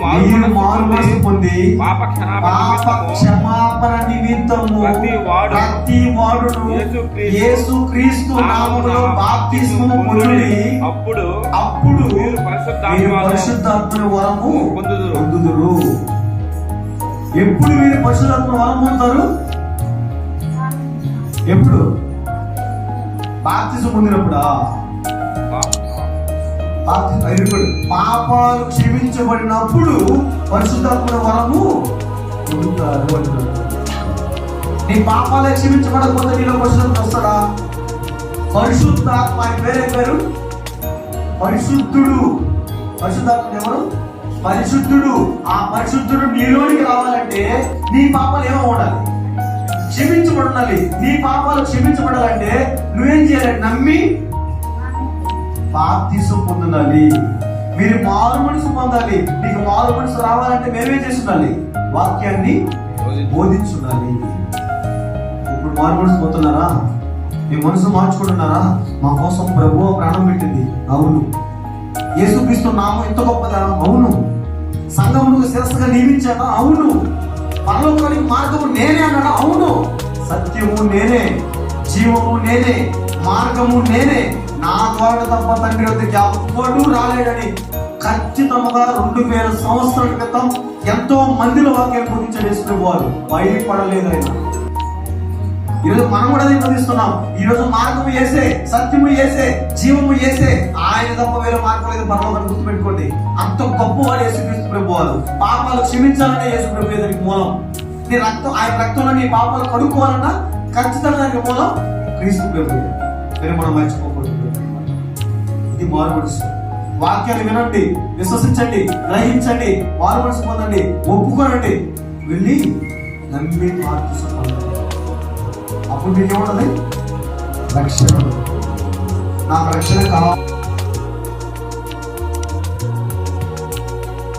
మారు మనసు పొంది పాప క్షమాపణ నిమిత్తము ప్రతి వాడును యేసుక్రీస్తు నామములో బాప్తిస్మము పొందుడి. అప్పుడు మీరు పరిశుద్ధాత్మని వరము పొందుదురు. ఎప్పుడు మీరు పరిశుద్ధాత్మ వరం పొందుతారు? ఎప్పుడు? బాప్తిస్మం పొందినప్పుడా? పాపాలు క్షమించబడినప్పుడు పరిశుద్ధాత్మ వరము పొందుతారు. నీ పాపాలే క్షమించబడకపోతే నీలో పరిశుద్ధాత్మ వస్తాడా? పరిశుద్ధాత్మ పేరే పేరు పరిశుద్ధుడు. పరిశుద్ధాత్మ ఎవరు? పరిశుద్ధుడు. ఆ పరిశుద్ధుడు నీలోనికి రావాలంటే నీ పాపాలు ఏమో ఉండాలి, క్షమించబడాలి. నీ పాపాలు క్షమించబడాలంటే నువ్వేం చేయాలి? నమ్మి బాప్తిసం పొందాలి. మీరు మారు మనసు పొందాలి. మీకు మారు మనసు రావాలంటే మేమేం చేస్తుండాలి? వాక్యాన్ని బోధించుండాలి. ఇప్పుడు మారు మనసు పోతున్నారా? మీ మనసు మార్చుకుంటున్నారా? మా కోసం ప్రభువు ప్రాణం పెట్టింది. అవును. యేసుక్రీస్తు నామం ఎంత గొప్పదా? అవును. సంఘమును శిరస్సుగా నియమించాడా? అవును. పరలోకానికి మార్గము నేనే అన్నాడా? అవును. సత్యము నేనే, జీవము నేనే, మార్గము నేనే, నా ద్వారా తప్ప తండ్రి వద్దకు ఎవ్వడూ రాలేడని ఖచ్చితంగా 2000 సంవత్సరాల క్రితం ఎంతో మందిలో వాక్యాన్ని బోధించే వారు భయపడలేదు. ఆయన ఈరోజు మనం కూడా బోధిస్తున్నాం. ఈరోజు మార్గము వేసే, సత్యము వేసే, జీవము వేసే ఆయన తప్ప వేరే మార్గం లేదు. పరలోకాన్ని గుర్తుపెట్టుకోండి. అంత గొప్పవాడు యేసుక్రీస్తు ప్రభువారు. పాపాలు క్షమించాలనే యేసు ప్రభు దానికి మూలం. నీ రక్తం, ఆయన రక్తంలో నీ పాపాలు కడుక్కోవాలన్నా ఖచ్చితంగా దానికి మూలం క్రీస్తు ప్రభు. మీరు మనం మర్చిపోకూడదు. ఇది మారు మనసు. వాక్యాన్ని వినండి, విశ్వసించండి, గ్రహించండి, మారు మనసు పొందండి, ఒప్పుకోనండి, వెళ్ళి నమ్మి మార్పు పొందండి. అప్పుడు మీకు ఏముంటది? రక్షణ. నాకు రక్షణ కావాలి.